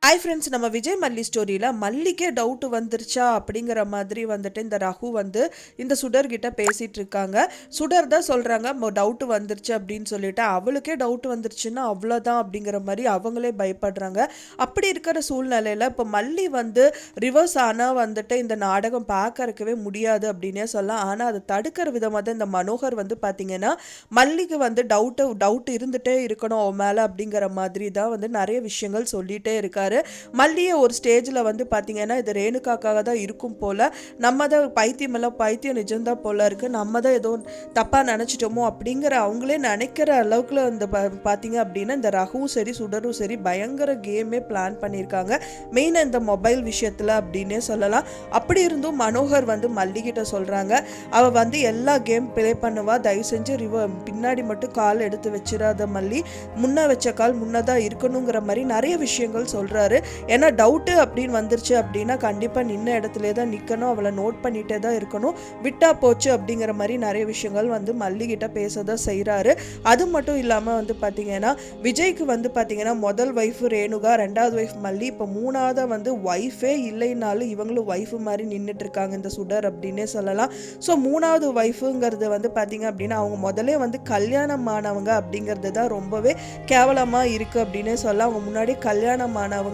Hi friends, நம்ம விஜய் மல்லி ஸ்டோரியில் மல்லிக்கே டவுட்டு வந்துருச்சா அப்படிங்கிற மாதிரி வந்துட்டு இந்த ரகு வந்து இந்த சுடர்கிட்ட பேசிகிட்டு இருக்காங்க. சுடர் தான் சொல்கிறாங்க டவுட்டு வந்துருச்சு அப்படின்னு சொல்லிட்டு. அவளுக்கே டவுட்டு வந்துருச்சுன்னா அவ்வளோதான் அப்படிங்கிற மாதிரி அவங்களே பயப்படுறாங்க. அப்படி இருக்கிற சூழ்நிலையில் இப்போ மல்லி வந்து ரிவர்ஸ் ஆனால் வந்துட்டு இந்த நாடகம் பார்க்கறக்கவே முடியாது அப்படின்னே சொல்லலாம். ஆனால் அதை தடுக்கிற விதமாக தான் இந்த மனோகர் வந்து பார்த்திங்கன்னா மல்லிக்கு வந்து டவுட்டு இருந்துகிட்டே இருக்கணும் அவன் மேலே அப்படிங்கிற மாதிரி தான் வந்து நிறைய விஷயங்கள் சொல்லிகிட்டே இருக்காரு. மல்லியை ஒரு ஸ்டேஜில் வந்து பார்த்தீங்கன்னா இது ரேணுகாக்காக தான் இருக்கும் போல், நம்ம தான் பைத்தியம் நிஜம்தான் போல இருக்குது, நம்ம தான் ஏதோ தப்பாக நினச்சிட்டோமோ அப்படிங்கிற அவங்களே நினைக்கிற அளவுக்குள்ள இந்த பார்த்தீங்க அப்படின்னா இந்த ரகுவும் சரி சுடரும் சரி பயங்கர கேமே பிளான் பண்ணியிருக்காங்க. மெயினாக இந்த மொபைல் விஷயத்தில் அப்படின்னே சொல்லலாம். அப்படி இருந்தும் மனோகர் வந்து மல்லிகிட்ட சொல்கிறாங்க, அவள் வந்து எல்லா கேம் ப்ளே பண்ணுவா, தயவு செஞ்சு பின்னாடி மட்டும் கால் எடுத்து வச்சிடாத மல்லி, முன்ன வச்ச கால் முன்னதான் இருக்கணுங்கிற மாதிரி நிறைய விஷயங்கள் சொல்கிறாரு. ஏன்னா டவுட்டு அப்படின்னு வந்துருச்சு அப்படின்னா கண்டிப்பாக நின்ன இடத்துல தான் நிற்கணும், அவளை நோட் பண்ணிகிட்டே தான் இருக்கணும், விட்டா போச்சு அப்படிங்கிற மாதிரி நிறைய விஷயங்கள் வந்து மல்லிகிட்ட பேச தான் செய்கிறாரு. அது மட்டும் இல்லாமல் வந்து பார்த்திங்கன்னா விஜய்க்கு வந்து பார்த்திங்கன்னா முதல் ஒய்ஃபு ரேணுகா, ரெண்டாவது ஒய்ஃப் மல்லி, இப்போ மூணாவதாக வந்து ஒய்ஃபே இல்லைனாலும் இவங்களும் ஒய்ஃபு மாதிரி நின்றுட்டு இருக்காங்க இந்த சுடர் அப்படின்னே சொல்லலாம். ஸோ மூணாவது ஒய்ஃபுங்கிறது வந்து பார்த்திங்க அப்படின்னா அவங்க முதலே வந்து கல்யாணமானவங்க அப்படிங்கிறது தான் ரொம்பவே கேவலமாக இருக்குது அப்படின்னே சொல்லலாம். அவங்க முன்னாடி கல்யாணமானவங்க,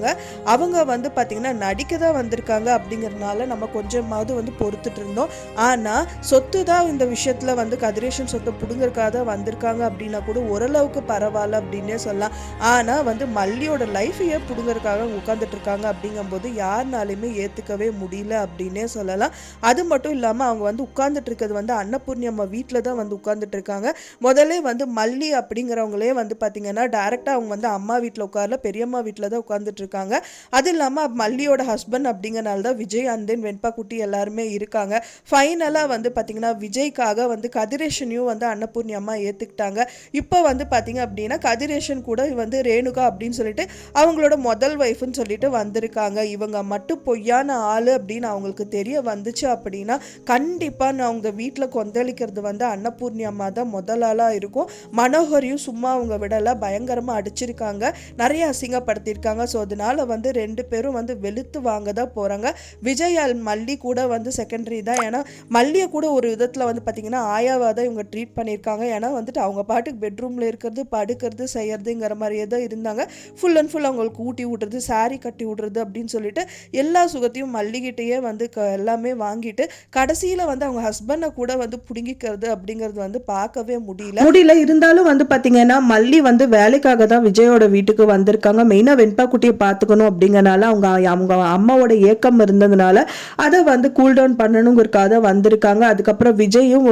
அவங்க வந்து பார்த்திங்கன்னா நடிக்க தான் வந்திருக்காங்க அப்படிங்கிறதுனால நம்ம கொஞ்சமாவது வந்து பொறுத்துட்டு இருந்தோம். ஆனால் சொத்து தான் இந்த விஷயத்தில் வந்து கதிரேஷன் சொத்தை பிடுங்கிறக்காக தான் வந்திருக்காங்க அப்படின்னா கூட ஓரளவுக்கு பரவாயில்ல அப்படின்னே சொல்லலாம். ஆனால் வந்து மல்லியோட லைஃபையே பிடுங்கிறதுக்காக உட்காந்துட்டு இருக்காங்க அப்படிங்கும்போது யாருனாலுமே ஏற்றுக்கவே முடியல அப்படின்னே சொல்லலாம். அது மட்டும் இல்லாமல் அவங்க வந்து உட்கார்ந்துட்டு இருக்கிறது வந்து அன்னபூர்ணி அம்மா வீட்டில் தான் வந்து உட்காந்துட்டு இருக்காங்க. முதல்ல வந்து மல்லி அப்படிங்கிறவங்களே வந்து பார்த்திங்கன்னா டேரெக்டாக அவங்க வந்து அம்மா வீட்டில் உட்காரல, பெரியம்மா வீட்டில் தான் உட்காந்துட்டு இருக்காங்க. அது இல்லாமல் மல்லியோட ஹஸ்பண்ட் அப்படிங்கிறனால தான் விஜய் அண்ட் தென் வெண்பா குட்டி எல்லாருமே இருக்காங்க. ஃபைனலாக வந்து பார்த்திங்கன்னா விஜய்க்காக வந்து கதிரேஷனையும் வந்து அன்னபூர்ணி அம்மா ஏற்றுக்கிட்டாங்க. இப்போ வந்து பார்த்திங்க அப்படின்னா கதிரேஷன் கூட வந்து ரேணுகா அப்படின்னு சொல்லிட்டு அவங்களோட முதல் ஒய்ஃப்னு சொல்லிட்டு வந்திருக்காங்க. இவங்க மட்டும் பொய்யான ஆள் அப்படின்னு அவங்களுக்கு தெரிய வந்துச்சு அப்படின்னா கண்டிப்பாக நான் அவங்க வீட்டில் கொந்தளிக்கிறது வந்து அன்னபூர்ணி அம்மா தான் முதல் ஆளாக இருக்கும். மனோகரையும் சும்மா அவங்க விடலை, பயங்கரமாக அடிச்சிருக்காங்க, நிறைய அசிங்கப்படுத்தியிருக்காங்க. ஸோ அதனால வந்து ரெண்டு பேரும் வந்து வெளுத்து வாங்க தான் போகிறாங்க. விஜய் மல்லி கூட வந்து செகண்டரி தான். ஏன்னா மல்லியை கூட ஒரு விதத்தில் வந்து பார்த்திங்கன்னா ஆயாவாக தான் இவங்க ட்ரீட் பண்ணியிருக்காங்க. ஏன்னா வந்துட்டு அவங்க பாட்டுக்கு பெட்ரூமில் இருக்கிறது, படுக்கிறது, செய்யறதுங்கிற மாதிரியே தான் இருந்தாங்க. ஃபுல் அண்ட் ஃபுல் அவங்களுக்கு ஊட்டி விட்றது, சாரி கட்டி விட்றது அப்படின்னு சொல்லிட்டு எல்லா சுகத்தையும் மல்லிகிட்டையே வந்து எல்லாமே வாங்கிட்டு கடைசியில் வந்து அவங்க ஹஸ்பண்டை கூட வந்து பிடுங்கிக்கிறது அப்படிங்கிறது வந்து பார்க்கவே முடியல. இருந்தாலும் வந்து பார்த்திங்கன்னா மல்லி வந்து வேலைக்காக தான் விஜயோட வீட்டுக்கு வந்திருக்காங்க. மெயினாக வெண்பா குட்டியை பார்த்துக்கணும் அப்படிங்கிறனால அவங்க அம்மாவோட ஏக்கம் இருந்ததுனால அதை வந்து கூல் டவுன் பண்ணணுங்கிறக்காக வந்திருக்காங்க. அதுக்கப்புறம்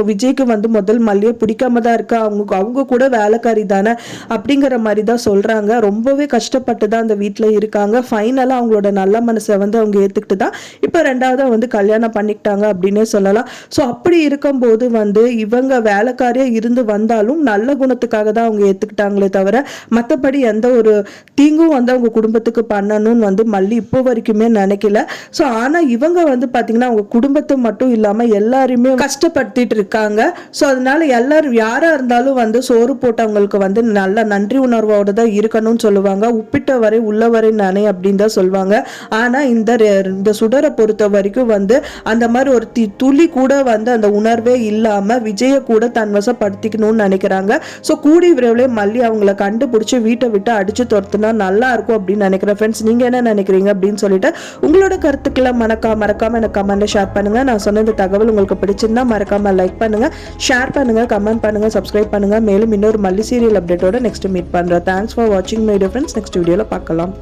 விஜய்க்கு வந்து முதல் மல்லியை பிடிக்காம தான் இருக்கு, அவங்க கூட வேலைக்காரி தானே அப்படிங்கிற மாதிரி தான் சொல்றாங்க. ரொம்பவே கஷ்டப்பட்டு தான் அந்த வீட்டில் இருக்காங்க. ஃபைனலாக அவங்களோட நல்ல மனசை வந்து அவங்க ஏற்றுக்கிட்டு தான் இப்போ ரெண்டாவது வந்து கல்யாணம் பண்ணிக்கிட்டாங்க அப்படின்னே சொல்லலாம். ஸோ அப்படி இருக்கும்போது வந்து இவங்க வேலைக்காரியாக இருந்து வந்தாலும் நல்ல குணத்துக்காக தான் அவங்க ஏற்றுக்கிட்டாங்களே தவிர மற்றபடி எந்த ஒரு தீங்கும் வந்து அவங்க குடும்பத்துக்கு பண்ணணும்னு வந்து மல்லி இப்போ வரைக்குமே நினைக்கல. ஸோ ஆனால் இவங்க வந்து பார்த்தீங்கன்னா அவங்க குடும்பத்தை மட்டும் இல்லாமல் எல்லாருமே கஷ்டப்படுத்திட்டு இருக்காங்க. ஸோ அதனால எல்லாரும் யாராக இருந்தாலும் வந்து சோறு போட்டவங்களுக்கு வந்து நல்ல நன்றி உணர்வோடு தான் இருக்கணும்னு சொல்லுவாங்க. உப்பிட்ட வரை உள்ளவரை நானே அப்படின்னு தான் சொல்லுவாங்க. ஆனால் இந்த சுடரை பொறுத்த வரைக்கும் வந்து அந்த மாதிரி ஒரு துளி கூட வந்து அந்த உணர்வே இல்லாமல் விஜயை கூட தன்வசப்படுத்திக்கணும்னு நினைக்கிறாங்க. ஸோ கூடி விரைவில் மல்லி அவங்கள கண்டுபிடிச்சி வீட்டை விட்டு அடிச்சு துரத்துனா நல்லா இருக்கும் அப்படின்னு நினைக்கிறேன். ஃப்ரெண்ட்ஸ், நீங்க என்ன நினைக்கிறீங்க அப்படின்னு சொல்லிட்டு உங்களோட கருத்துக்களை மறக்காம எனக்கு கமெண்ட்ல ஷேர் பண்ணுங்க. நான் சொன்ன இந்த தகவல் உங்களுக்கு பிடிச்சிருந்தா மறக்காம லைக் பண்ணுங்க, ஷேர் பண்ணுங்க, கமெண்ட் பண்ணுங்க, சப்ஸ்கிரைப் பண்ணுங்க. மேலும் இன்னொரு மல்லி சீரியல் அப்டேட்டோட நெக்ஸ்ட் மீட் பண்றேன். தேங்க்ஸ் ஃபார் வாட்சிங் மை டியர் ஃப்ரெண்ட்ஸ். நெக்ஸ்ட் வீடியோல பார்க்கலாம்.